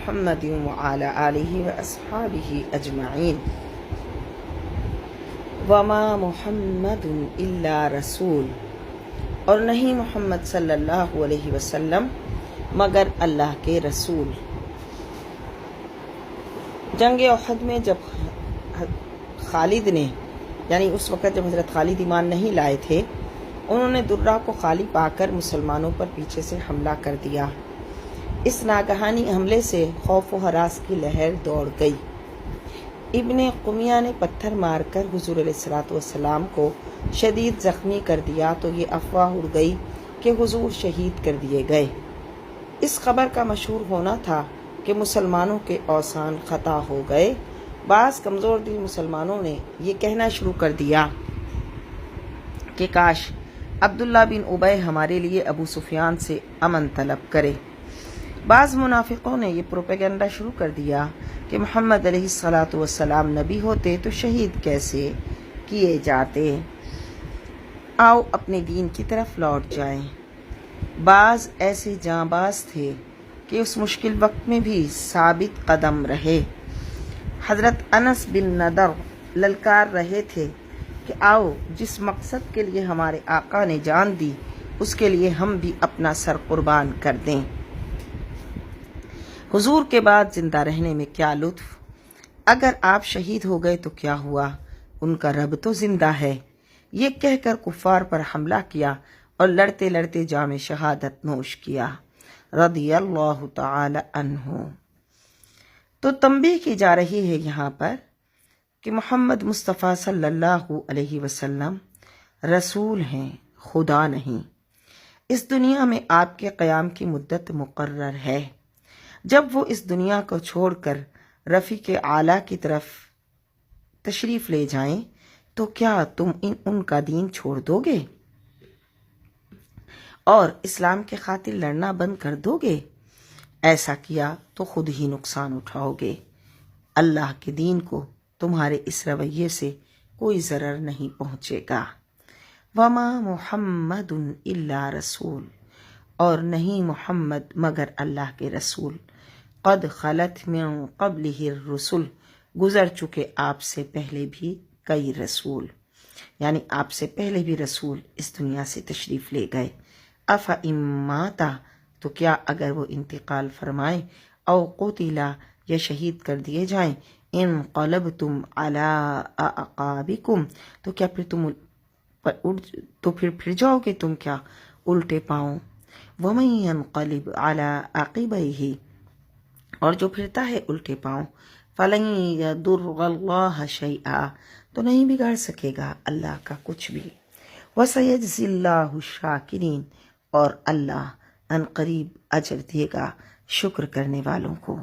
محمد وعلی آلہ واصحابہ اجمعین۔ وما محمد الا رسول، اور نہیں محمد صلی اللہ علیہ وسلم مگر اللہ کے رسول۔ جنگ احد میں جب خالد نے، یعنی اس وقت جب حضرت خالد ایمان نہیں لائے تھے، انہوں نے درہ کو خالی پا کر مسلمانوں پر پیچھے سے حملہ کر دیا۔ اس ناگہانی حملے سے خوف و ہراس کی لہر دوڑ گئی۔ ابن قمیہ نے پتھر مار کر حضور علیہ الصلوۃ والسلام کو شدید زخمی کر دیا تو یہ افواہ اڑ گئی کہ حضور شہید کر دیے گئے۔ اس خبر کا مشہور ہونا تھا کہ مسلمانوں کے اوثان خطا ہو گئے۔ بعض کمزور دل مسلمانوں نے یہ کہنا شروع کر دیا کہ کاش عبداللہ بن ابی ہمارے لیے ابو سفیان سے امن طلب کرے۔ بعض منافقوں نے یہ پروپیگنڈا شروع کر دیا کہ محمد علیہ الصلوۃ والسلام نبی ہوتے تو شہید کیسے کیے جاتے، آؤ اپنے دین کی طرف لوٹ جائیں۔ بعض ایسے جانباز تھے کہ اس مشکل وقت میں بھی ثابت قدم رہے۔ حضرت انس بن نضر للکار رہے تھے کہ آؤ جس مقصد کے لیے ہمارے آقا نے جان دی اس کے لیے ہم بھی اپنا سر قربان کر دیں۔ حضور کے بعد زندہ رہنے میں کیا لطف، اگر آپ شہید ہو گئے تو کیا ہوا، ان کا رب تو زندہ ہے۔ یہ کہہ کر کفار پر حملہ کیا اور لڑتے لڑتے جام شہادت نوش کیا، رضی اللہ تعالی عنہ۔ تو تنبیہ کی جا رہی ہے یہاں پر کہ محمد مصطفیٰ صلی اللہ علیہ وسلم رسول ہیں، خدا نہیں۔ اس دنیا میں آپ کے قیام کی مدت مقرر ہے۔ جب وہ اس دنیا کو چھوڑ کر رفیق اعلیٰ کی طرف تشریف لے جائیں تو کیا تم ان کا دین چھوڑ دو گے اور اسلام کے خاطر لڑنا بند کر دو گے؟ ایسا کیا تو خود ہی نقصان اٹھاؤ گے۔ اللہ کے دین کو تمہارے اس رویے سے کوئی ضرر نہیں پہنچے گا۔ وما محمد الا رسول، اور نہیں محمد مگر اللہ کے رسول۔ قد خلت من قبلہ الرسل، گزر چکے آپ سے پہلے بھی کئی رسول، یعنی آپ سے پہلے بھی رسول اس دنیا سے تشریف لے گئے۔ افإن مات، تو کیا اگر وہ انتقال فرمائیں، او قتلا یا شہید کر دیے جائیں، انقلبتم علی اعقابکم، تو کیا پھر جاؤ گے تم کیا الٹے پاؤں۔ ومن ينقلب علی عقبیہ، اور جو پھرتا ہے الٹے پاؤں، فلن یضر اللہ شیئا، تو نہیں بگاڑ سکے گا اللہ کا کچھ بھی۔ وسیجزی اللہ الشاکرین، اور اللہ ان قریب اجر دے گا شکر کرنے والوں کو۔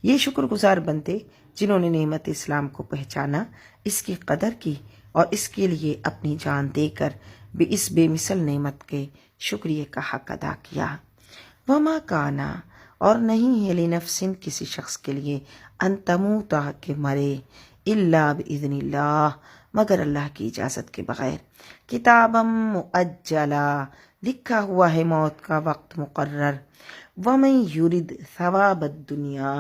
یہ شکر گزار بندے جنہوں نے نعمت اسلام کو پہچانا، اس کی قدر کی اور اس کے لیے اپنی جان دے کر اس بے مثل نعمت کے شکریہ کا حق ادا کیا۔ وما کانا، اور نہیں ہے لنفس کسی شخص کے لیے، ان تموت کہ مرے، الا باذن اللہ مگر اللہ کی اجازت کے بغیر، کتابا مؤجلا لکھا ہوا ہے موت کا وقت مقرر، ومن یرد ثواب الدنیا،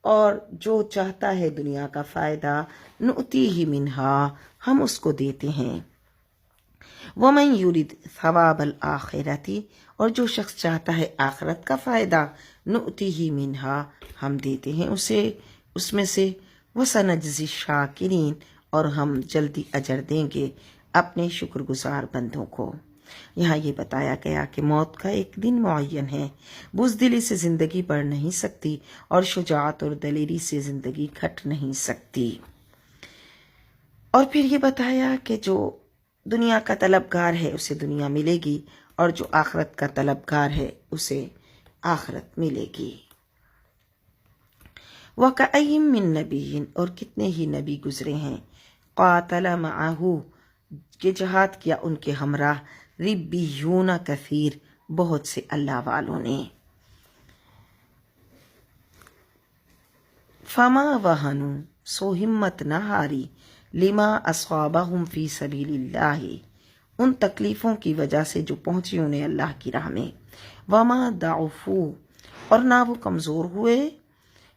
اور جو چاہتا ہے دنیا کا فائدہ، نؤتیہ منہا ہم اس کو دیتے ہیں، ومن یرد ثواب الآخرۃ، اور جو شخص چاہتا ہے آخرت کا فائدہ، نؤتیہ منہا ہم دیتے ہیں اسے اس میں سے، وسنجزی الشاکرین، اور ہم جلدی اجر دیں گے اپنے شکر گزار بندوں کو۔ یہاں یہ بتایا گیا کہ موت کا ایک دن معین ہے، بزدلی سے زندگی بڑھ نہیں سکتی اور شجاعت اور دلیری سے زندگی گھٹ نہیں سکتی۔ اور پھر یہ بتایا کہ جو دنیا کا طلبگار ہے اسے دنیا ملے گی، اور جو آخرت کا طلبگار ہے اسے آخرت ملے گی۔ وَكَأَيٍّ مِّن نَبِيٍّ، اور کتنے ہی نبی گزرے ہیں، قاتل معہ، کہ جہاد کیا ان کے ہمراہ، ربیون کثیر، بہت سے اللہ والوں نے۔ فما وہنوا، سو ہمت نہ ہاری، لما اصابہم فی سبیل اللہ، ان تکلیفوں کی وجہ سے جو پہنچی انہیں اللہ کی راہ میں، وما ضعفوا، اور نہ وہ کمزور ہوئے،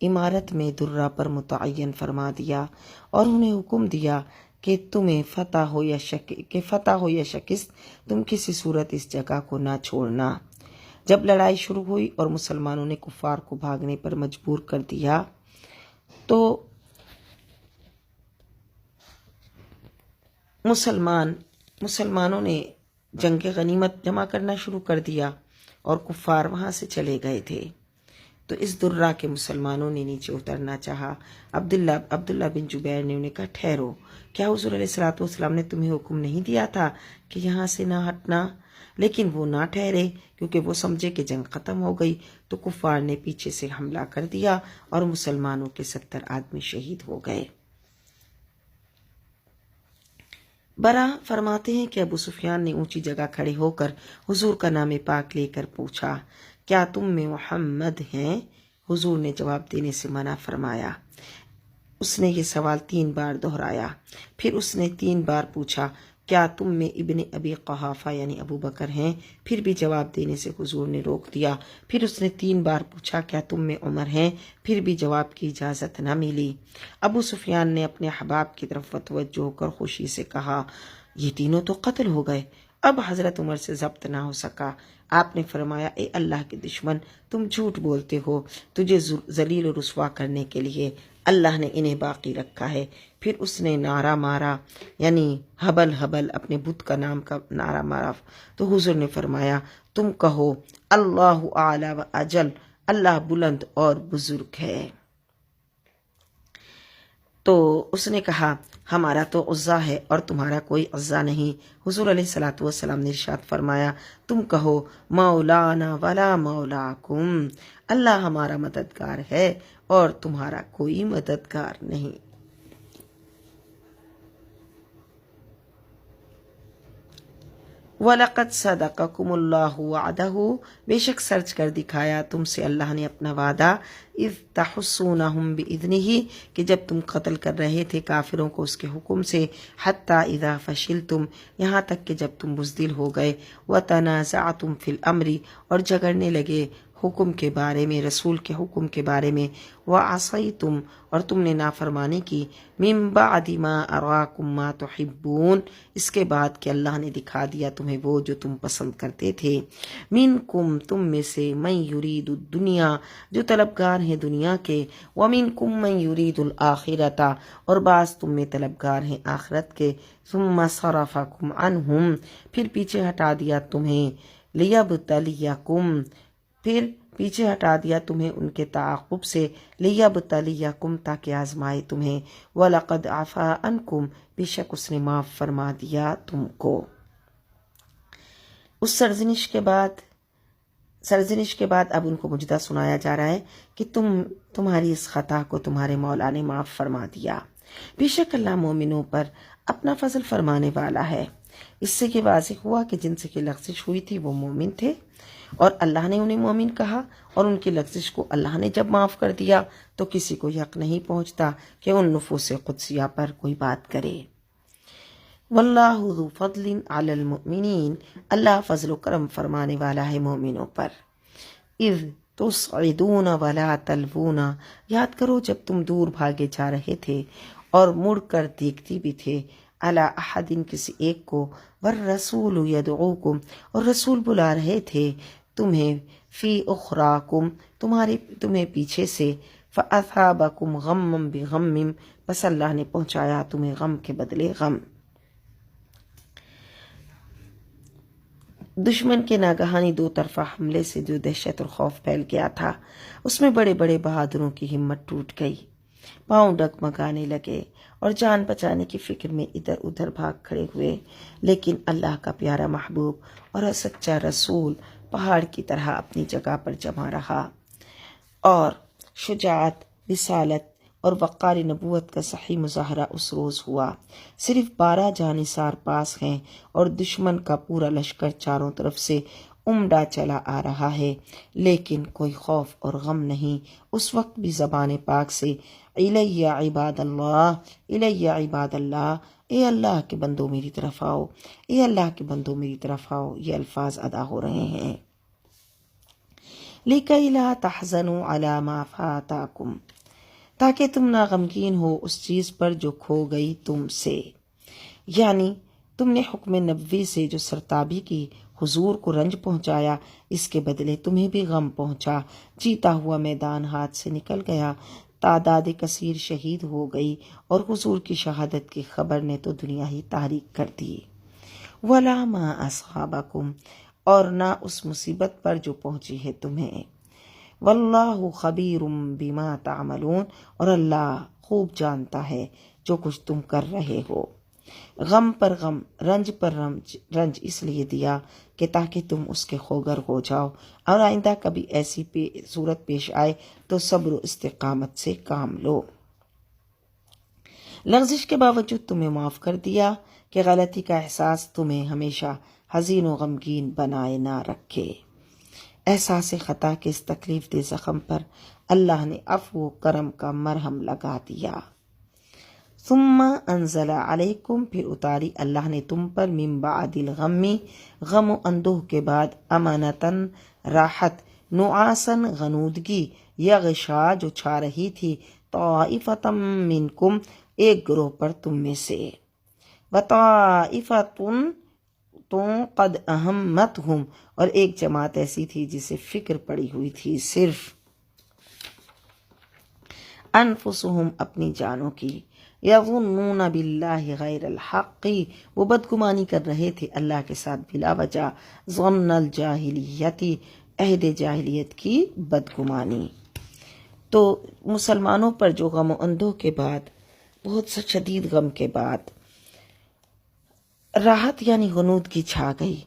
عمارت میں درہ پر متعین فرما دیا اور انہیں حکم دیا کہ تمہیں فتح ہو یا شکست تم کسی صورت اس جگہ کو نہ چھوڑنا۔ جب لڑائی شروع ہوئی اور مسلمانوں نے کفار کو بھاگنے پر مجبور کر دیا تو مسلمانوں نے جنگ غنیمت جمع کرنا شروع کر دیا اور کفار وہاں سے چلے گئے تھے۔ تو اس درہ کے مسلمانوں نے نیچے اترنا چاہا۔ عبداللہ بن جبیر نے انہیں کہا ٹھہرو، کیا حضور علیہ الصلوۃ والسلام نے تمہیں حکم نہیں دیا تھا کہ یہاں سے نہ ہٹنا؟ لیکن وہ نہ ٹھہرے کیونکہ وہ سمجھے کہ جنگ ختم ہو گئی۔ تو کفار نے پیچھے سے حملہ کر دیا اور مسلمانوں کے 70 آدمی شہید ہو گئے۔ برا فرماتے ہیں کہ ابو سفیان نے اونچی جگہ کھڑے ہو کر حضور کا نام پاک لے کر پوچھا، کیا تم میں محمد ہیں؟ حضور نے جواب دینے سے منع فرمایا۔ اس نے یہ سوال 3 بار دہرایا۔ پھر اس نے 3 بار پوچھا، کیا تم میں ابن ابی قحافہ یعنی ابو بکر ہیں؟ پھر بھی جواب دینے سے حضور نے روک دیا۔ پھر اس نے 3 بار پوچھا، کیا تم میں عمر ہیں؟ پھر بھی جواب کی اجازت نہ ملی۔ ابو سفیان نے اپنے احباب کی طرف متوجہ ہو کر خوشی سے کہا، یہ تینوں تو قتل ہو گئے۔ اب حضرت عمر سے ضبط نہ ہو سکا۔ آپ نے فرمایا، اے اللہ کے دشمن، تم جھوٹ بولتے ہو۔ تجھے ذلیل و رسوا کرنے کے لیے اللہ نے انہیں باقی رکھا ہے۔ پھر اس نے نعرہ مارا، یعنی حبل حبل اپنے بت کا نام کا نعرہ مارا۔ تو حضور نے فرمایا، تم کہو اللہ اعلی و اجل، اللہ بلند اور بزرگ ہے۔ تو اس نے کہا، ہمارا تو عزا ہے اور تمہارا کوئی عزا نہیں۔ حضور علیہ الصلوۃ والسلام نے ارشاد فرمایا، تم کہو مولانا ولا مولاکم، اللہ ہمارا مددگار ہے اور تمہارا کوئی مددگار نہیں۔ وَلَقَدْ صَدَقَكُمُ اللَّهُ وَعْدَهُ، بے شک سچ کر دکھایا تم سے اللہ نے اپنا وعدہ، اذ تحصونہم بإذنہ، کہ جب تم قتل کر رہے تھے کافروں کو اس کے حکم سے، حتی اذا فشلتم، یہاں تک کہ جب تم بزدل ہو گئے، وتنازعتم فی الامر، اور جھگڑنے لگے حکم کے بارے میں، رسول کے حکم کے بارے میں، وعصیتم، اور تم نے نافرمانی کی، من بعد ما اراکم ما تحبون، اس کے بعد کہ اللہ نے دکھا دیا تمہیں وہ جو تم پسند کرتے تھے، منکم، تم میں سے، من یرید الدنیا، جو طلبگار ہیں دنیا کے، ومنکم من یرید الآخرۃ، اور بعض تم میں طلبگار ہیں آخرت کے، ثم صرفکم عنہم، پھر پیچھے ہٹا دیا تمہیں، لیبتلیکم، پھر پیچھے ہٹا دیا تمہیں ان کے تعاقب سے، لیبتلیکم، تاکہ آزمائے تمہیں، وَلَقَدْ عَفَا عَنْکُمْ، بے شک اس نے معاف فرما دیا تم کو۔ اس سرزنش کے بعد اب ان کو مجدہ سنایا جا رہا ہے کہ تمہاری اس خطا کو تمہارے مولا نے معاف فرما دیا۔ بے شک اللہ مومنوں پر اپنا فضل فرمانے والا ہے۔ اس سے یہ واضح ہوا کہ جن سے کہ لغزش ہوئی تھی وہ مومن تھے اور اللہ نے انہیں مومن کہا، اور ان کی لغزش کو اللہ نے جب معاف کر دیا تو کسی کو حق نہیں پہنچتا کہ ان نفوس قدسیہ پر کوئی بات کرے۔ واللہ ذو فضل علی المؤمنین، اللہ فضل و کرم فرمانے والا ہے مومنوں پر۔ اذ تصعدون ولا تلوون، یاد کرو جب تم دور بھاگے جا رہے تھے اور مڑ کر دیکھتی بھی تھے، علی احد، کسی ایک کو، والرسول یدعوکم، اور رسول بلا رہے تھے تمہیں، فی اخراکم، تمہیں پیچھے سے، فاصابکم غما بغم، بس اللہ نے پہنچایا تمہیں غم کے بدلے غم۔ دشمن کے ناگہانی 2 طرفہ حملے سے جو دہشت اور خوف پھیل گیا تھا، اس میں بڑے بڑے بہادروں کی ہمت ٹوٹ گئی، پاؤں ڈگمگانے لگے اور جان بچانے کی فکر میں ادھر ادھر بھاگ کھڑے ہوئے، لیکن اللہ کا پیارا محبوب اور سچا رسول پہاڑ کی طرح اپنی جگہ پر جمع رہا، اور شجاعت، رسالت اور وقار نبوت کا صحیح مظاہرہ اس روز ہوا۔ صرف 12 جانثار پاس ہیں اور دشمن کا پورا لشکر چاروں طرف سے امڈا چلا آ رہا ہے، لیکن کوئی خوف اور غم نہیں۔ اس وقت بھی زبان پاک سے الی عباد اللہ، الی عباد اللہ، اے اللہ کے بندوں میری طرف آؤ، اے اللہ کے بندوں میری طرف آؤ، یہ الفاظ ادا ہو رہے ہیں۔ لِكَيْ لَا تَحْزَنُوا عَلَى مَا فَاتَاكُمْ، تاکہ تم نہ غمگین ہو اس چیز پر جو کھو گئی تم سے، یعنی تم نے حکم نبوی سے جو سرتابی کی، حضور کو رنج پہنچایا، اس کے بدلے تمہیں بھی غم پہنچا، جیتا ہوا میدان ہاتھ سے نکل گیا، تعداد کثیر شہید ہو گئی، اور حضور کی شہادت کی خبر نے تو دنیا ہی تاریک کر دی۔ وَلَا مَا أَصْحَابَكُمْ، اور نہ اس مصیبت پر جو پہنچی ہے تمہیں۔ وَاللَّهُ خَبِيرٌ بِمَا تَعْمَلُونَ، اور اللہ خوب جانتا ہے جو کچھ تم کر رہے ہو۔ غم پر غم، رنج پر رنج اس لیے دیا کہ تاکہ تم اس کے خوگر ہو جاؤ، اور آئندہ کبھی ایسی صورت پیش آئے تو صبر و استقامت سے کام لو۔ لغزش کے باوجود تمہیں معاف کر دیا کہ غلطی کا احساس تمہیں ہمیشہ حزین و غمگین بنائے نہ رکھے۔ احساس خطا کے اس تکلیف دہ زخم پر اللہ نے عفو و کرم کا مرہم لگا دیا۔ ثم انزل علیکم، پھر اتاری اللہ نے تم پر، من بعد الغم، غم و اندوہ کے بعد، امانتاً راحت، نعاساً غنودگی، یغشا جو چھا رہی تھی، طائفۃ منکم ایک گروہ پر تم میں سے، وطائفۃ قد اہمتہم اور ایک جماعت ایسی تھی جسے فکر پڑی ہوئی تھی صرف انفسہم اپنی جانوں کی، یظنون باللہ غیر الحق وہ بدگمانی کر رہے تھے اللہ کے ساتھ بلا وجہ، ظن الجاہلیتی عہد جاہلیت کی بدگمانی۔ تو مسلمانوں پر جو غم و اندوہ کے بعد، بہت شدید غم کے بعد راحت یعنی غنودگی چھا گئی۔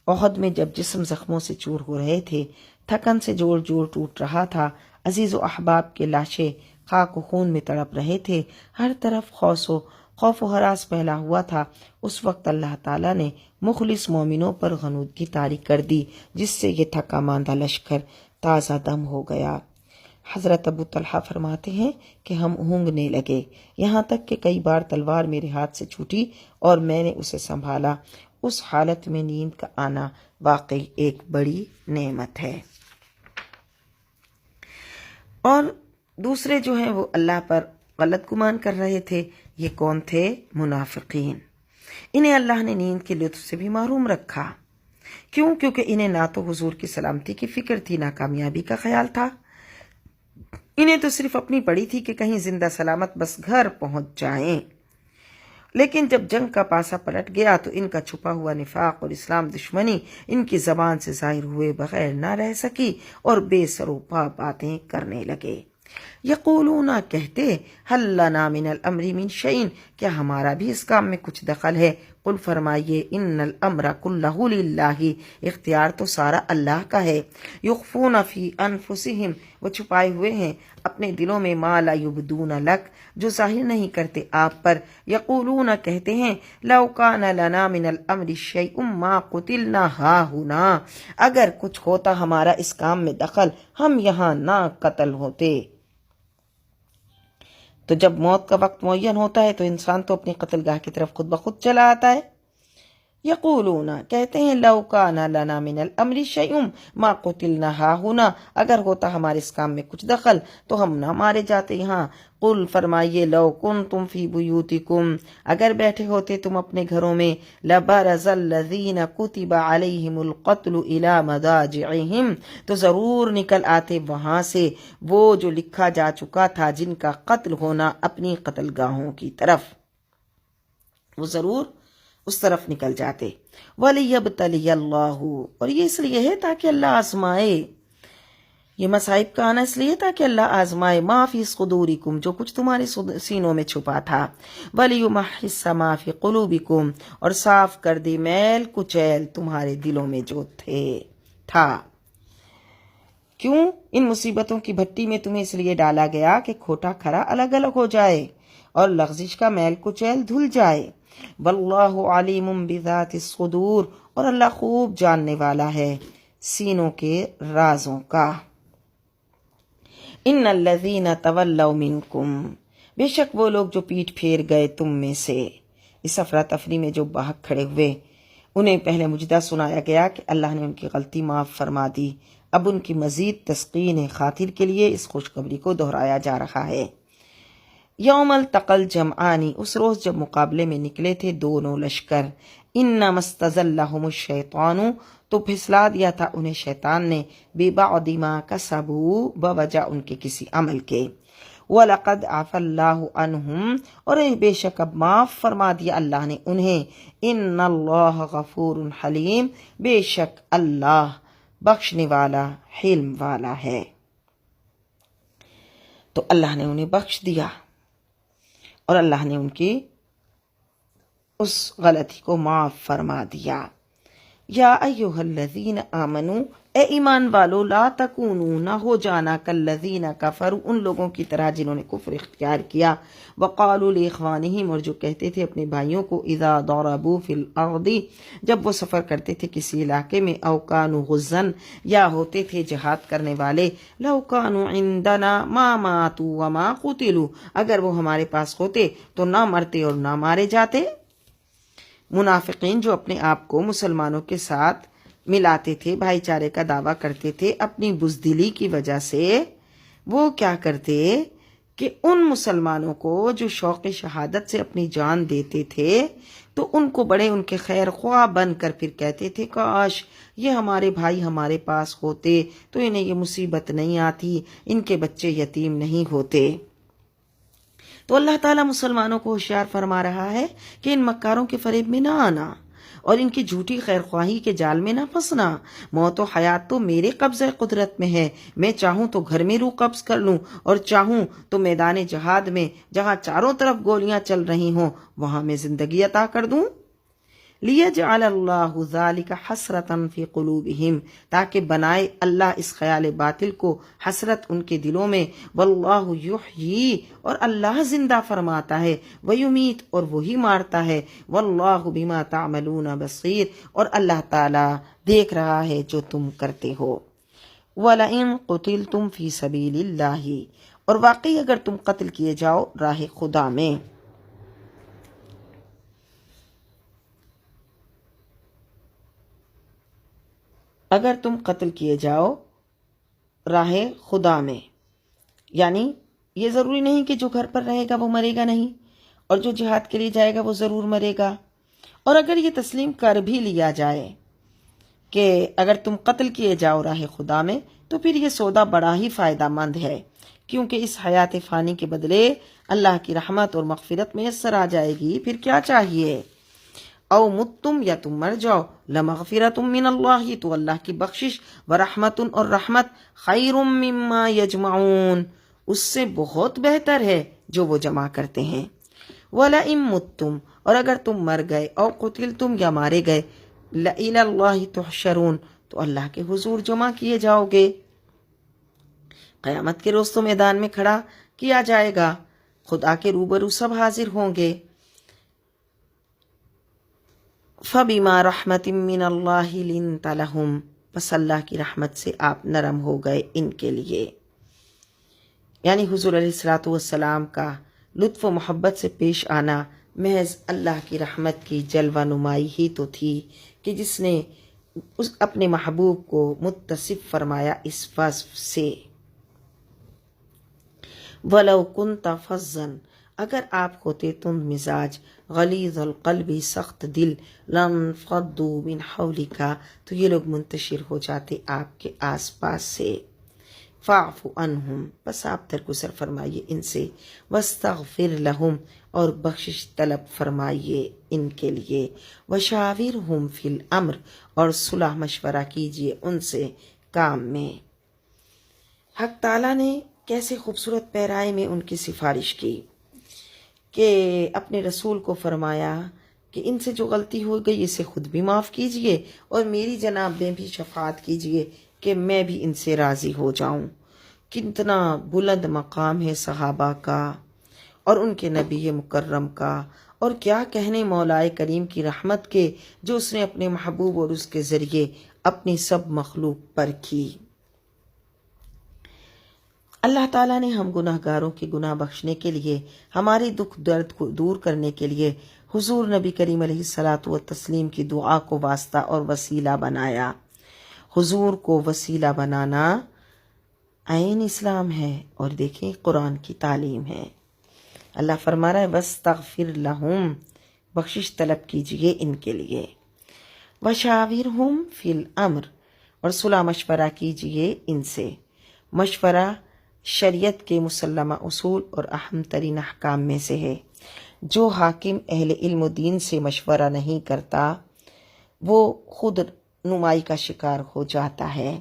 احد میں جب جسم زخموں سے چور ہو رہے تھے، تھکن سے جوڑ جوڑ ٹوٹ رہا تھا، عزیز و احباب کے لاشیں خاک و خون میں تڑپ رہے تھے، ہر طرف خوف و ہراس پھیلا ہوا تھا، اس وقت اللہ تعالیٰ نے مخلص مومنوں پر غنودگی طاری کر دی، جس سے یہ تھکا ماندہ لشکر تازہ دم ہو گیا۔ حضرت ابو طلحہ فرماتے ہیں کہ ہم اونگنے لگے، یہاں تک کہ کئی بار تلوار میرے ہاتھ سے چھوٹی اور میں نے اسے سنبھالا۔ اس حالت میں نیند کا آنا واقعی ایک بڑی نعمت ہے۔ اور دوسرے جو ہیں وہ اللہ پر غلط گمان کر رہے تھے، یہ کون تھے؟ منافقین۔ انہیں اللہ نے نیند کے لطف سے بھی محروم رکھا۔ کیوں؟ کیونکہ انہیں نہ تو حضور کی سلامتی کی فکر تھی، نہ کامیابی کا خیال تھا، انہیں تو صرف اپنی پڑی تھی کہ کہیں زندہ سلامت بس گھر پہنچ جائیں۔ لیکن جب جنگ کا پاسا پلٹ گیا تو ان کا چھپا ہوا نفاق اور اسلام دشمنی ان کی زبان سے ظاہر ہوئے بغیر نہ رہ سکی، اور بے سر و پا باتیں کرنے لگے۔ یقولون کہتے، حل لنا من الامر من شیء، کیا ہمارا بھی اس کام میں کچھ دخل ہے؟ قل فرمائیے، ان الامر کلہ للہ، اختیار تو سارا اللہ کا ہے۔ یخفون فی انفسہم، وہ چھپائے ہوئے ہیں اپنے دلوں میں، ما لا یبدون لک، جو ظاہر نہیں کرتے آپ پر۔ یقولون کہتے ہیں، لو کان لنا من الامر شیء ما قتلنا ہاہنا، اگر کچھ ہوتا ہمارا اس کام میں دخل، ہم یہاں نہ قتل ہوتے۔ تو جب موت کا وقت معین ہوتا ہے تو انسان تو اپنی قتل گاہ کی طرف خود بخود چلا آتا ہے۔ یقولون کہتے ہیں، لو کان لنا من الامر شیء ما قتلنا ہاہنا، اگر ہوتا ہمارے اس کام میں کچھ دخل تو ہم نہ مارے جاتے یہاں۔ قل فرمائیے، لو کنتم فی بیوتکم، اگر بیٹھے ہوتے تم اپنے گھروں میں، لبرز الذین کتب علیہم القتل الی مضاجعہم، تو ضرور نکل آتے وہاں سے وہ جو لکھا جا چکا تھا جن کا قتل ہونا، اپنی قتل گاہوں کی طرف، وہ ضرور اس طرف نکل جاتے۔ وَلِيَبْتَلِيَ اللَّهُ، اور یہ اس لیے ہے تاکہ اللہ آزمائے، یہ مصائب کا آنا اس لیے تاکہ اللہ آزمائے، ما فی صدورکم، جو کچھ تمہارے سینوں میں چھپا تھا، وَلِيُمَحِّصَ مَا فی قُلُوبِکُم، اور صاف کر دے میل کچیل تمہارے دلوں میں جو تھا۔ کیوں؟ ان مصیبتوں کی بھٹی میں تمہیں اس لیے ڈالا گیا کہ کھوٹا کھرا الگ الگ ہو جائے اور لغزش کا میل کچیل دھل جائے۔ واللہ علیم بذات الصدور، اور اللہ خوب جاننے والا ہے سینوں کے رازوں کا۔ ان الذین تولوا منکم، بے شک وہ لوگ جو پیٹھ پھیر گئے تم میں سے، اس افراتفری میں جو بہک کھڑے ہوئے، انہیں پہلے مجدہ سنایا گیا کہ اللہ نے ان کی غلطی معاف فرما دی، اب ان کی مزید تسکین خاطر کے لیے اس خوشخبری کو دہرایا جا رہا ہے۔ یوم التقى الجمعان، اس روز جب مقابلے میں نکلے تھے دونوں لشکر، انما استزلهم الشیطان، تو پھسلا دیا تھا انہیں شیطان نے، ببعض ما کسبوا، بوجہ ان کے کسی عمل کے، وَلَقَدْ عَفَى اللَّهُ عَنْهُمْ، اور بے شک اب معاف فرما دیا اللہ نے انہیں، ان اللہ غفور حلیم، بے شک اللہ بخشنے والا حلم والا ہے۔ تو اللہ نے انہیں بخش دیا اور اللہ نے ان کی اس غلطی کو معاف فرما دیا۔ یا ایہا الذین آمنو، اے ایمان والو، لا تکونوا، نہ ہو جانا، کالذین کفروا، ان لوگوں کی طرح جنہوں نے کفر اختیار کیا، وقالوا لاخوانہم، اور جو کہتے تھے اپنے بھائیوں کو، اذا ضربوا فی الارض، جب وہ سفر کرتے تھے کسی علاقے میں، او کانوا غزا، یا ہوتے تھے جہاد کرنے والے، لو کانوا عندنا ما ماتوا وما قتلوا، اگر وہ ہمارے پاس ہوتے تو نہ مرتے اور نہ مارے جاتے۔ منافقین جو اپنے آپ کو مسلمانوں کے ساتھ ملاتے تھے، بھائی چارے کا دعویٰ کرتے تھے، اپنی بزدلی کی وجہ سے وہ کیا کرتے کہ ان مسلمانوں کو جو شوق شہادت سے اپنی جان دیتے تھے تو ان کو بڑے ان کے خیر خواہ بن کر پھر کہتے تھے، کاش یہ ہمارے بھائی ہمارے پاس ہوتے تو انہیں یہ مصیبت نہیں آتی، ان کے بچے یتیم نہیں ہوتے۔ تو اللہ تعالیٰ مسلمانوں کو ہوشیار فرما رہا ہے کہ ان مکاروں کے فریب میں نہ آنا اور ان کی جھوٹی خیر خواہی کے جال میں نہ پھنسنا۔ موت و حیات تو میرے قبضہ قدرت میں ہے، میں چاہوں تو گھر میں روح قبض کر لوں اور چاہوں تو میدان جہاد میں جہاں چاروں طرف گولیاں چل رہی ہوں وہاں میں زندگی عطا کر دوں۔ لیجعل اللہ ذلک حسرۃ فی قلوبہم، تاکہ بنائے اللہ اس خیال باطل کو حسرت ان کے دلوں میں، واللہ یحیی، اور اللہ زندہ فرماتا ہے، ویمیت، اور وہی مارتا ہے، واللہ بما تعملون بصیر، اور اللہ تعالی دیکھ رہا ہے جو تم کرتے ہو۔ وَلَئِن قُتِلْتُمْ فِي سَبِيلِ اللَّهِ، اور واقعی اگر تم قتل کیے جاؤ راہ خدا میں، اگر تم قتل کیے جاؤ راہ خدا میں، یعنی یہ ضروری نہیں کہ جو گھر پر رہے گا وہ مرے گا نہیں، اور جو جہاد کے لیے جائے گا وہ ضرور مرے گا۔ اور اگر یہ تسلیم کر بھی لیا جائے کہ اگر تم قتل کیے جاؤ راہ خدا میں تو پھر یہ سودا بڑا ہی فائدہ مند ہے، کیونکہ اس حیات فانی کے بدلے اللہ کی رحمت اور مغفرت میسر آ جائے گی، پھر کیا چاہیے۔ او متم، یا تم مر جاؤ، لمغفرۃ من اللہ، تو اللہ کی بخشش، ورحمت، اور رحمت، خیر مما یجمعون، اس سے بہت بہتر ہے جو وہ جمع کرتے ہیں۔ وَلَئِن مُتُّمْ، اور اگر تم مر گئے، او قتلتم، یا مارے گئے، لَإِلَى اللَّهِ تُحْشَرُونَ، تو اللہ کے حضور جمع کیے جاؤ گے۔ قیامت کے روز تو میدان میں کھڑا کیا جائے گا، خدا کے روبرو سب حاضر ہوں گے۔ فَبِمَا رَحْمَةٍ مِّنَ اللَّهِ لِنْتَ لَهُمْ، بس اللہ کی رحمت سے آپ نرم ہو گئے ان کے لیے۔ یعنی حضور علیہ الصلوۃ والسلام کا لطف و محبت سے پیش آنا محض اللہ کی رحمت کی جلوہ نمائی ہی تو تھی کہ جس نے اپنے محبوب کو متصف فرمایا اس وصف سے۔ وَلَوْ كُنْتَ فَظًّا، اگر آپ ہوتے تند مزاج، غلیظ القلب، سخت دل، لانفضوا من حولک، تو یہ لوگ منتشر ہو جاتے آپ کے آس پاس سے۔ فاعف عنہم، بس آپ درگزر فرمائیے ان سے، واستغفر لہم، اور بخشش طلب فرمائیے ان کے لیے، وشاورہم فی الامر، اور صلح مشورہ کیجیے ان سے کام میں۔ حق تعالیٰ نے کیسے خوبصورت پیرائے میں ان کی سفارش کی کہ اپنے رسول کو فرمایا کہ ان سے جو غلطی ہو گئی اسے خود بھی معاف کیجئے اور میری جناب میں بھی شفاعت کیجئے کہ میں بھی ان سے راضی ہو جاؤں۔ کتنا بلند مقام ہے صحابہ کا اور ان کے نبی مکرم کا، اور کیا کہنے مولائے کریم کی رحمت کے جو اس نے اپنے محبوب اور اس کے ذریعے اپنی سب مخلوق پر کی۔ اللہ تعالیٰ نے ہم گناہ گاروں کے گناہ بخشنے کے لیے، ہمارے دکھ درد کو دور کرنے کے لیے حضور نبی کریم علیہ الصلاۃ والتسلیم کی دعا کو واسطہ اور وسیلہ بنایا۔ حضور کو وسیلہ بنانا عین اسلام ہے، اور دیکھیں قرآن کی تعلیم ہے۔ اللہ فرما رہا ہے وَاسْتَغْفِرْ لَهُمْ، بخشش طلب کیجئے ان کے لیے، وَشَاوِرْهُمْ فِي الْأَمْرِ، اور صلح مشورہ کیجئے ان سے۔ مشورہ شریعت کے مسلمہ اصول اور اہم ترین احکام میں سے ہے۔ جو حاکم اہل علم و دین سے مشورہ نہیں کرتا وہ خود نمائی کا شکار ہو جاتا ہے۔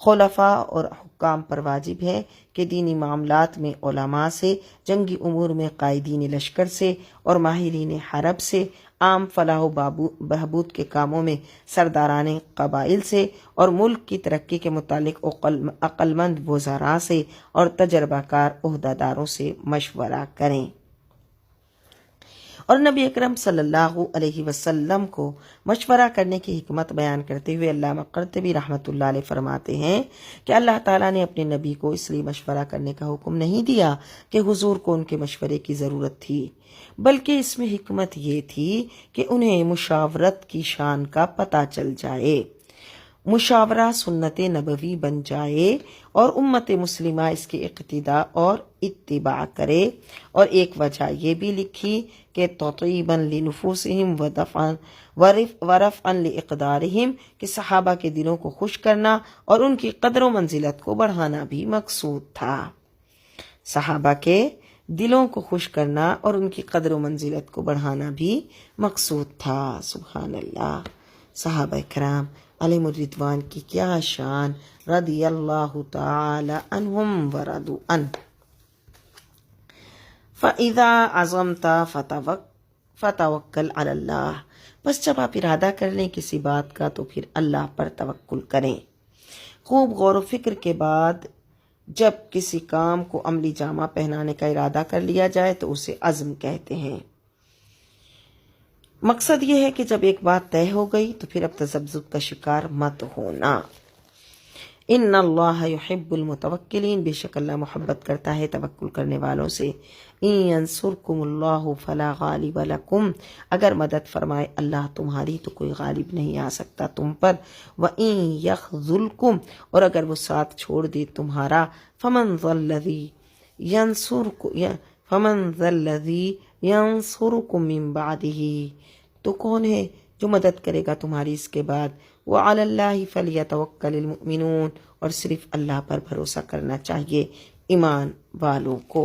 خلفاء اور حکام پر واجب ہے کہ دینی معاملات میں علماء سے، جنگی امور میں قائدین لشکر سے اور ماہرین حرب سے، عام فلاح و بہبود کے کاموں میں سرداران قبائل سے، اور ملک کی ترقی کے متعلق عقل مند وزراء سے اور تجربہ کار عہدہ داروں سے مشورہ کریں۔ اور نبی اکرم صلی اللہ علیہ وسلم کو مشورہ کرنے کی حکمت بیان کرتے ہوئے علامہ قرطبی رحمۃ اللہ علیہ فرماتے ہیں کہ اللہ تعالیٰ نے اپنے نبی کو اس لیے مشورہ کرنے کا حکم نہیں دیا کہ حضور کو ان کے مشورے کی ضرورت تھی، بلکہ اس میں حکمت یہ تھی کہ انہیں مشاورت کی شان کا پتہ چل جائے، مشاورہ سنت نبوی بن جائے اور امت مسلمہ اس کے اقتداء اور اتباع کرے۔ اور ایک وجہ یہ بھی لکھی کہ تطیباً لنفوسہم ورفعاً لاقدارہم، کہ صحابہ کے دلوں کو خوش کرنا اور ان کی قدر و منزلت کو بڑھانا بھی مقصود تھا۔ صحابہ کے دلوں کو خوش کرنا اور ان کی قدر و منزلت کو بڑھانا بھی مقصود تھا۔ سبحان اللہ، صحابہ کرام علیہم الرضوان کی کیا شان، رضی اللہ تعالی عنہم ورضوا عنہ۔ فَإِذَا عَزَمْتَ فَتَوَكَّلْ عَلَى اللَّهِ، بس جب آپ ارادہ کر لیں کسی بات کا تو پھر اللہ پر توکل کریں۔ خوب غور و فکر کے بعد جب کسی کام کو عملی جامہ پہنانے کا ارادہ کر لیا جائے تو اسے عزم کہتے ہیں۔ مقصد یہ ہے کہ جب ایک بات طے ہو گئی تو پھر اب تذبذب کا شکار مت ہونا۔ ان اللہ یحب المتوکلین، بے شک اللہ محبت کرتا ہے توکل کرنے والوں سے۔ ان ینصرکم اللہ فلا غالب لکم، اگر مدد فرمائے اللہ تمہاری تو کوئی غالب نہیں آ سکتا تم پر۔ وان یخذلکم، اور اگر وہ ساتھ چھوڑ دے تمہارا، فمن ذا الذی ینصرکم من بعدہ، تو کون ہے جو مدد کرے گا تمہاری اس کے بعد۔ وعلی اللہ فلیتوکل المؤمنون، اور صرف اللہ پر بھروسہ کرنا چاہیے ایمان والوں کو۔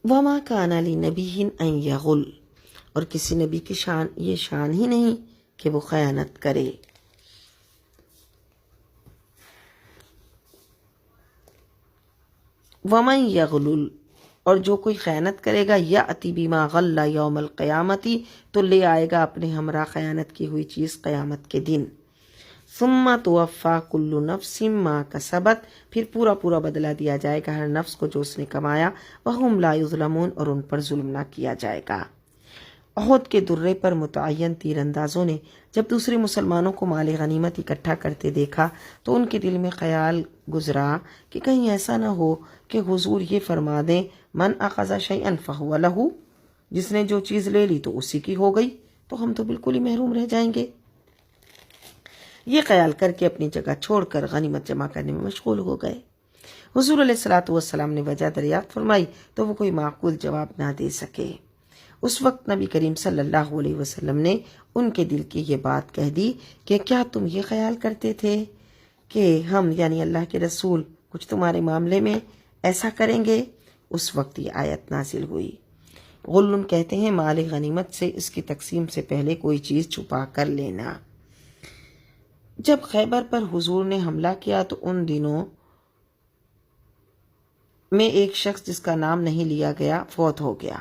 وما کان لنبی ان یغل، اور کسی نبی کی شان یہ شان ہی نہیں کہ وہ خیانت کرے۔ ومن یغلل، اور جو کوئی خیانت کرے گا، یأتی بما غل یوم القیامتی، تو لے آئے گا اپنے ہمراہ خیانت کی ہوئی چیز قیامت کے دن۔ ثم توفی کل نفس ما کسبت، پھر پورا بدلہ دیا جائے گا ہر نفس کو جو اس نے کمایا۔ وہم لا یظلمون، اور ان پر ظلم نہ کیا جائے گا۔ احد کے درے پر متعین تیر اندازوں نے جب دوسرے مسلمانوں کو مال غنیمت اکٹھا کرتے دیکھا تو ان کے دل میں خیال گزرا کہ کہیں ایسا نہ ہو کہ حضور یہ فرما دیں من اخذ شیئا فہو لہ، جس نے جو چیز لے لی تو اسی کی ہو گئی، تو ہم تو بالکل ہی محروم رہ جائیں گے۔ یہ خیال کر کے اپنی جگہ چھوڑ کر غنیمت جمع کرنے میں مشغول ہو گئے۔ حضور علیہ الصلوۃ والسلام نے وجہ دریافت فرمائی تو وہ کوئی معقول جواب نہ دے سکے۔ اس وقت نبی کریم صلی اللہ علیہ وسلم نے ان کے دل کی یہ بات کہہ دی کہ کیا تم یہ خیال کرتے تھے کہ ہم یعنی اللہ کے رسول کچھ تمہارے معاملے میں ایسا کریں گے؟ اس وقت یہ آیت نازل ہوئی۔ غلن کہتے ہیں مال غنیمت سے اس کی تقسیم سے پہلے کوئی چیز چھپا کر لینا۔ جب خیبر پر حضور نے حملہ کیا تو ان دنوں میں ایک شخص جس کا نام نہیں لیا گیا فوت ہو گیا۔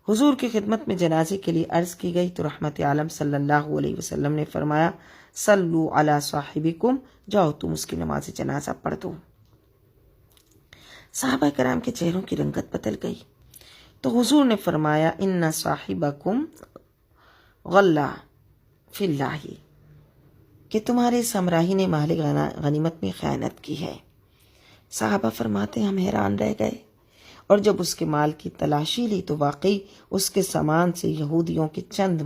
حضور کی خدمت میں جنازے کے لیے عرض کی گئی تو رحمت عالم صلی اللہ علیہ وسلم نے فرمایا صلو علی صاحبکم، جاؤ تم اس کی نماز جنازہ پڑھ دو۔ صحابہ کرام کے چہروں کی رنگت بدل گئی تو حضور نے فرمایا ان صاحبکم غلہ فی اللہ، کہ تمہارے سمراہی نے مال غنیمت میں خیانت کی ہے۔ صحابہ فرماتے ہم حیران رہ گئے اور جب اس کے مال کی تلاشی لی تو واقعی اس کے سامان سے یہودیوں کے چند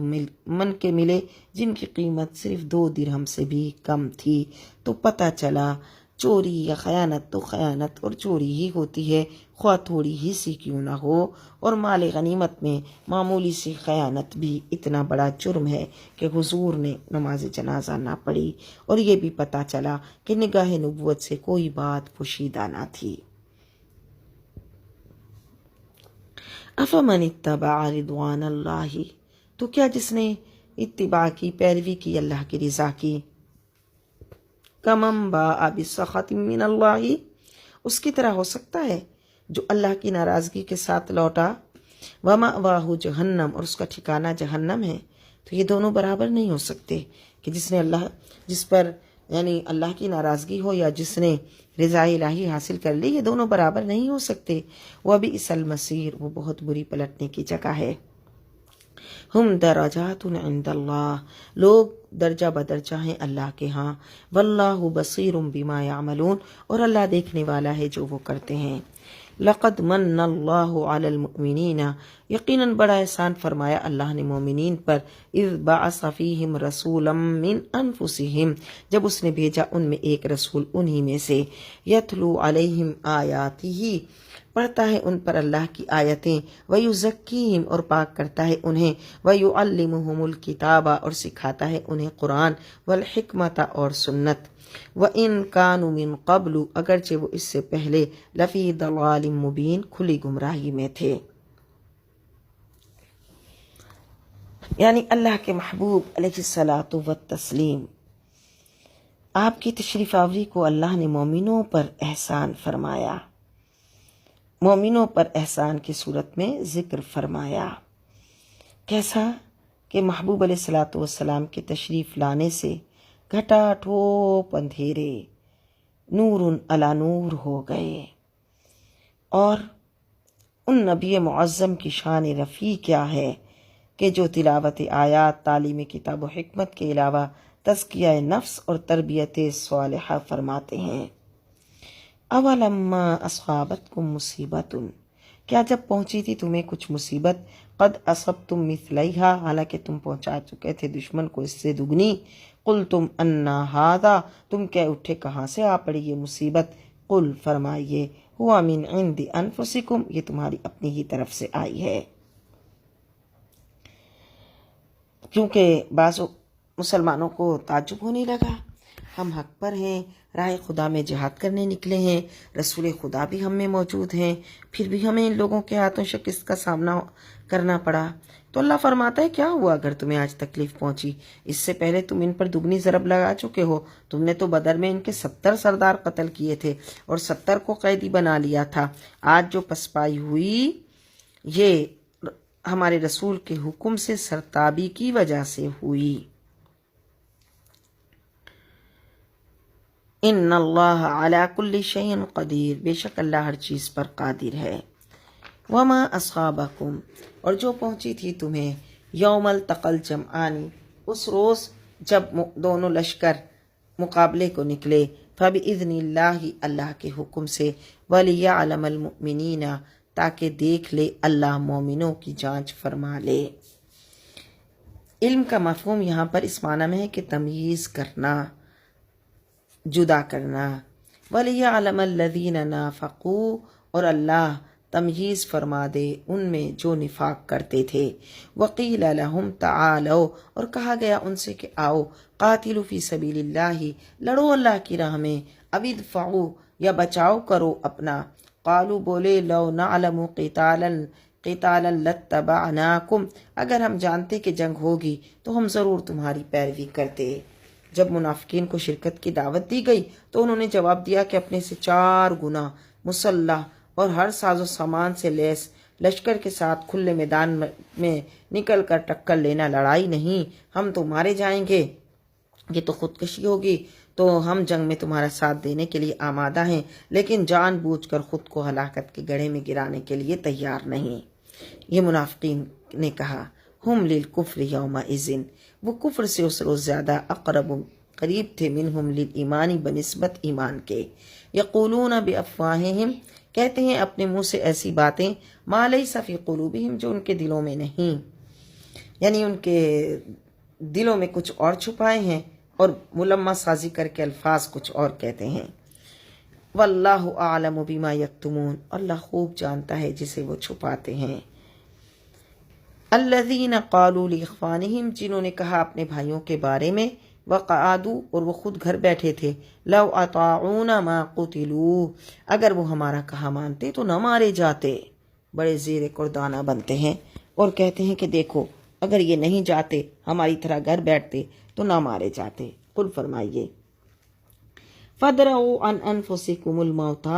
من کے ملے جن کی قیمت صرف 2 درہم سے بھی کم تھی، تو پتہ چلا چوری یا خیانت تو خیانت اور چوری ہی ہوتی ہے، خواہ تھوڑی ہی سی کیوں نہ ہو، اور مال غنیمت میں معمولی سی خیانت بھی اتنا بڑا جرم ہے کہ حضور نے نماز جنازہ نہ پڑھی، اور یہ بھی پتہ چلا کہ نگاہ نبوت سے کوئی بات پوشیدہ نہ تھی۔ افمن اتبع رضوان اللہ، تو کیا جس نے اتباع کی، پیروی کی اللہ کی رضا کی، کمم باء بسخط من اللہ، اس کی طرح ہو سکتا ہے جو اللہ کی ناراضگی کے ساتھ لوٹا، ومأواہ جہنم، اور اس کا ٹھکانہ جہنم ہے۔ تو یہ دونوں برابر نہیں ہو سکتے کہ جس پر یعنی اللہ کی ناراضگی ہو یا جس نے رضا الہی حاصل کر لی، یہ دونوں برابر نہیں ہو سکتے۔ وبئس المصیر، وہ بہت بری پلٹنے کی جگہ ہے۔ ہم درجات عند اللہ، لوگ درجہ بدرجہ ہیں اللہ کے ہاں۔ واللہ بصیر بما یعملون، اور اللہ دیکھنے والا ہے جو وہ کرتے ہیں۔ لقد من اللہ علی المؤمنین، یقیناً بڑا احسان فرمایا اللہ نے مومنین پر، اذ بعث فیہم رسولا من انفسہم، جب اس نے بھیجا ان میں ایک رسول انہی میں سے، یتلو علیہم آیاتہ، پڑھتا ہے ان پر اللہ کی آیتیں، وَيُزَكِّيهِمْ، اور پاک کرتا ہے انہیں، وَيُعَلِّمُهُمُ الْكِتَابَ، اور سکھاتا ہے انہیں قرآن، وَالْحِكْمَةَ، اور سنت، وَإِن كَانُوا مِن قَبْلُ، اگرچہ وہ اس سے پہلے، لَفِي ضَلَالٍ مُبِينٍ، کھلی گمراہی میں تھے۔ یعنی اللہ کے محبوب علیہ الصلاۃ والتسلیم، آپ کی تشریف آوری کو اللہ نے مومنوں پر احسان فرمایا، مومنوں پر احسان کی صورت میں ذکر فرمایا۔ کیسا کہ محبوب علیہ الصلاۃ والسلام کے تشریف لانے سے گھٹا ٹھوپ اندھیرے نور علی نور ہو گئے، اور ان نبی معظم کی شان رفیع کیا ہے کہ جو تلاوت آیات، تعلیم کتاب و حکمت کے علاوہ تزکیہ نفس اور تربیت صالحہ فرماتے ہیں۔ اولما اصابتکم مصیبت، کیا جب پہنچی تھی تمہیں کچھ مصیبت، قد اصبتم مثلیہا، حالانکہ تم پہنچا چکے تھے دشمن کو اس سے دگنی، قلتم انا ھذا، تم کہہ اٹھے کہاں سے آ پڑی یہ مصیبت، قل فرمائیے ہوا من عند انفسکم، یہ تمہاری اپنی ہی طرف سے آئی ہے۔ کیونکہ بعض مسلمانوں کو تعجب ہونے لگا، ہم حق پر ہیں، راہ خدا میں جہاد کرنے نکلے ہیں، رسول خدا بھی ہم میں موجود ہیں، پھر بھی ہمیں ان لوگوں کے ہاتھوں شکست کا سامنا کرنا پڑا۔ تو اللہ فرماتا ہے کیا ہوا اگر تمہیں آج تکلیف پہنچی، اس سے پہلے تم ان پر دگنی ضرب لگا چکے ہو، تم نے تو بدر میں ان کے 70 سردار قتل کیے تھے اور 70 کو قیدی بنا لیا تھا، آج جو پسپائی ہوئی یہ ہمارے رسول کے حکم سے سرتابی کی وجہ سے ہوئی۔ ان اللہ علی کل شیء قدیر، بے شک اللہ ہر چیز پر قادر ہے۔ وما اصابکم، اور جو پہنچی تھی تمہیں، یوم التقى الجمعان، اس روز جب دونوں لشکر مقابلے کو نکلے، فبإذن اللہ، اللہ کے حکم سے، ولیعلم المؤمنین، تاکہ دیکھ لے اللہ مومنوں کی جانچ فرما لے۔ علم کا مفہوم یہاں پر اس معنی میں ہے کہ تمییز کرنا، جدا کرنا، وَلِيَعْلَمَ الَّذِينَ نَافَقُوا، اور اللہ تمییز فرما دے ان میں جو نفاق کرتے تھے، وَقِيلَ لَهُمْ تَعَالَوْا، اور کہا گیا ان سے کہ آؤ، قَاتِلُوا فِي سَبِيلِ اللَّهِ، لڑو اللہ کی راہ میں، اَوِ ادْفَعُوا، یا بچاؤ کرو اپنا، قالوا بولے، لَوْ نَعْلَمُ قِتَالًا لَاتَّبَعْنَاكُمْ، اگر ہم جانتے کہ جنگ ہوگی تو ہم ضرور تمہاری پیروی کرتے۔ جب منافقین کو شرکت کی دعوت دی گئی تو انہوں نے جواب دیا کہ اپنے سے 4 گنا مسلح اور ہر ساز و سامان سے لیس لشکر کے ساتھ کھلے میدان میں نکل کر ٹکر لینا لڑائی نہیں، ہم تو مارے جائیں گے، یہ تو خودکشی ہوگی، تو ہم جنگ میں تمہارا ساتھ دینے کے لیے آمادہ ہیں، لیکن جان بوجھ کر خود کو ہلاکت کے گڑھے میں گرانے کے لیے تیار نہیں۔ یہ منافقین نے کہا، ہم للکفر یومئذ، وہ کفر سے اس روز زیادہ اقرب قریب تھے، منہم للایمان، بنسبت ایمان کے، یقولون بافواہہم، کہتے ہیں اپنے منہ سے ایسی باتیں ما لیس فی قلوبہم جو ان کے دلوں میں نہیں، یعنی ان کے دلوں میں کچھ اور چھپائے ہیں اور ملمہ سازی کر کے الفاظ کچھ اور کہتے ہیں۔ واللہ اعلم بما یکتمون، اللہ خوب جانتا ہے جسے وہ چھپاتے ہیں۔ الذین قالوا لاخوانہم، جنہوں نے کہا اپنے بھائیوں کے بارے میں، وقعدوا، اور وہ خود گھر بیٹھے تھے، لو اطاعونا ما قتلوا، اگر وہ ہمارا کہا مانتے تو نہ مارے جاتے۔ بڑے زیر کردانہ بنتے ہیں اور کہتے ہیں کہ دیکھو اگر یہ نہیں جاتے ہماری طرح گھر بیٹھتے تو نہ مارے جاتے۔ قل فرمائیے فَادْرَؤُوا عَنْ أَنفُسِكُمُ الْمَوْتَ،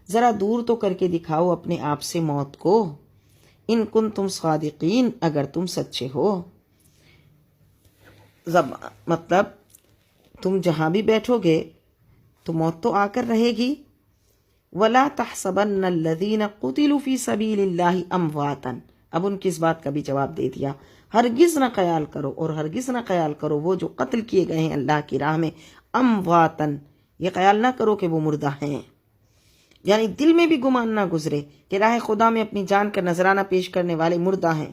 ذرا دور تو کر کے دکھاؤ اپنے آپ سے موت کو، ان کنتم صادقین، اگر تم سچے ہو۔ مطلب تم جہاں بھی بیٹھو گے تو موت تو آ کر رہے گی۔ وَلَا تَحْسَبَنَّ الَّذِينَ قُتِلُوا فِي سَبِيلِ اللَّهِ أَمْوَاتًا، اب ان کی اس بات کا بھی جواب دے دیا، ہرگز نہ خیال کرو اور ہرگز نہ خیال کرو وہ جو قتل کیے گئے ہیں اللہ کی راہ میں، امواتن، یہ خیال نہ کرو کہ وہ مردہ ہیں، یعنی دل میں بھی گمان نہ گزرے کہ راہ خدا میں اپنی جان کا نذرانہ پیش کرنے والے مردہ ہیں،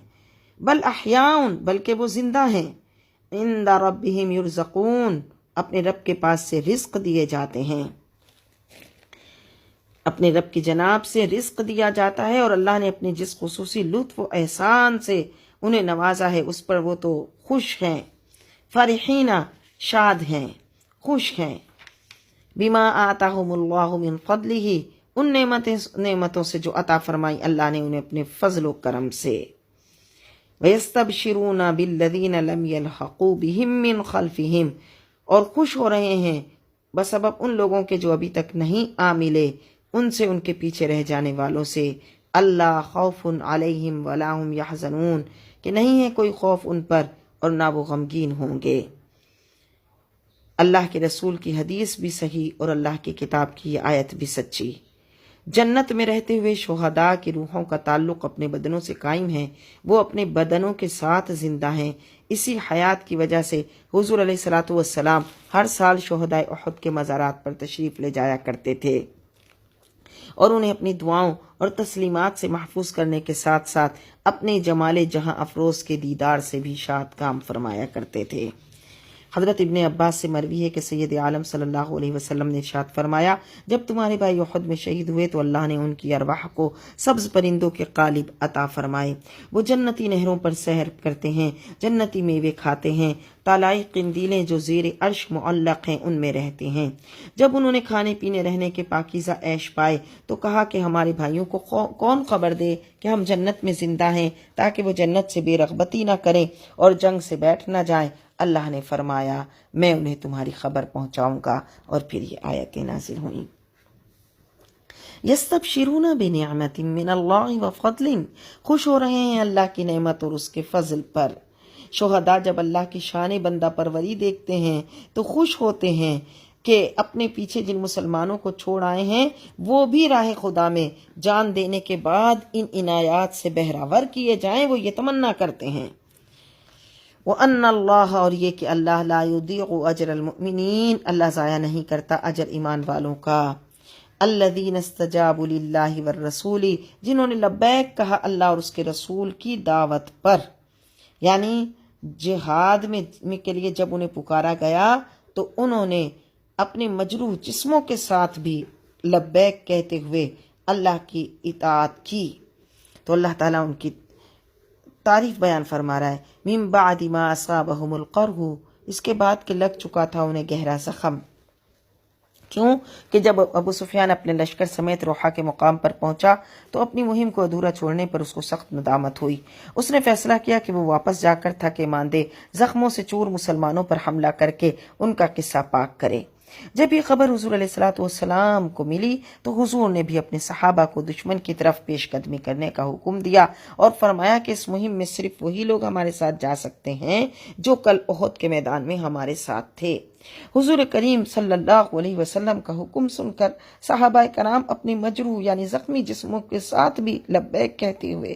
بل احیاؤن، بلکہ وہ زندہ ہیں، عند ربہم یرزقون، اپنے رب کے پاس سے رزق دیے جاتے ہیں، اپنے رب کی جناب سے رزق دیا جاتا ہے، اور اللہ نے اپنے جس خصوصی لطف و احسان سے انہیں نوازا ہے اس پر وہ تو خوش ہیں، فرحین، شاد ہیں، خوش ہیں، بما آتاہم اللہ من فضلہ، ان نعمتوں سے جو عطا فرمائی اللہ نے انہیں اپنے فضل و کرم سے، وَيَسْتَبْشِرُونَ بِالَّذِينَ لَمْ يَلْحَقُوا بِهِمْ مِنْ خَلْفِهِمْ، اور خوش ہو رہے ہیں بسبب ان لوگوں کے جو ابھی تک نہیں آ ملے ان سے، ان کے پیچھے رہ جانے والوں سے، اللہ خوف علیہم ولا هم یحزنون، کہ نہیں ہے کوئی خوف ان پر اور نہ وہ غمگین ہوں گے۔ اللہ کے رسول کی حدیث بھی صحیح اور اللہ کی کتاب کی یہ آیت بھی سچی۔ جنت میں رہتے ہوئے شہداء کی روحوں کا تعلق اپنے بدنوں سے قائم ہے، وہ اپنے بدنوں کے ساتھ زندہ ہیں۔ اسی حیات کی وجہ سے حضور علیہ الصلاۃ والسلام ہر سال شہداء احد کے مزارات پر تشریف لے جایا کرتے تھے اور انہیں اپنی دعاؤں اور تسلیمات سے محفوظ کرنے کے ساتھ ساتھ اپنے جمال جہاں افروز کے دیدار سے بھی شاد کام فرمایا کرتے تھے۔ حضرت ابن عباس سے مروی ہے کہ سید عالم صلی اللہ علیہ وسلم نے ارشاد فرمایا، جب تمہارے بھائی احد میں شہید ہوئے تو اللہ نے ان کی ارواح کو سبز پرندوں کے قالب عطا فرمائے، وہ جنتی نہروں پر سیر کرتے ہیں، جنتی میوے کھاتے ہیں، طالائی قندیلیں جو زیر عرش معلق ہیں ان میں رہتے ہیں۔ جب انہوں نے کھانے پینے رہنے کے پاکیزہ عیش پائے تو کہا کہ ہمارے بھائیوں کو کون خبر دے کہ ہم جنت میں زندہ ہیں، تاکہ وہ جنت سے بے رغبتی نہ کریں اور جنگ سے بیٹھ نہ جائیں۔ اللہ نے فرمایا میں انہیں تمہاری خبر پہنچاؤں گا، اور پھر یہ آیتیں نازل ہوئیں۔ یستبشرون بنعمت من اللہ وفضل، خوش ہو رہے ہیں اللہ کی نعمت اور اس کے فضل پر۔ شہداء جب اللہ کی شان بندہ پروری دیکھتے ہیں تو خوش ہوتے ہیں کہ اپنے پیچھے جن مسلمانوں کو چھوڑ آئے ہیں وہ بھی راہ خدا میں جان دینے کے بعد ان عنایات سے بہراور کیے جائیں، وہ یہ تمنا کرتے ہیں۔ وَأَنَّ اللَّهَ، اور یہ کہ اللہ لا يُضِيعُ أَجْرَ الْمُؤْمِنِينَ، اللہ ضائع نہیں کرتا اجر ایمان والوں کا۔ الَّذِينَ اسْتَجَابُوا لِلَّهِ وَالرَّسُولِ، جنہوں نے لبیک کہا اللہ اور اس کے رسول کی دعوت پر، یعنی جہاد میں کے لیے جب انہیں پکارا گیا تو انہوں نے اپنے مجروح جسموں کے ساتھ بھی لبیک کہتے ہوئے اللہ کی اطاعت کی، تو اللہ تعالیٰ ان کی تعریف بیان فرما رہا ہے، من بعد ما اصابہم القرح، اس کے بعد کہ لگ چکا تھا انہیں گہرا زخم۔ کیوں کہ جب ابو سفیان اپنے لشکر سمیت روحا کے مقام پر پہنچا تو اپنی مہم کو ادھورا چھوڑنے پر اس کو سخت ندامت ہوئی۔ اس نے فیصلہ کیا کہ وہ واپس جا کر تھکے ماندے زخموں سے چور مسلمانوں پر حملہ کر کے ان کا قصہ پاک کرے۔ جب یہ خبر حضور علیہ الصلاۃ والسلام کو ملی تو حضور نے بھی اپنے صحابہ کو دشمن کی طرف پیش قدمی کرنے کا حکم دیا اور فرمایا کہ اس مہم میں صرف وہی لوگ ہمارے ساتھ جا سکتے ہیں جو کل احد کے میدان میں ہمارے ساتھ تھے۔ حضور کریم صلی اللہ علیہ وسلم کا حکم سن کر صحابہ کرام اپنی مجروح یعنی زخمی جسموں کے ساتھ بھی لبیک کہتے ہوئے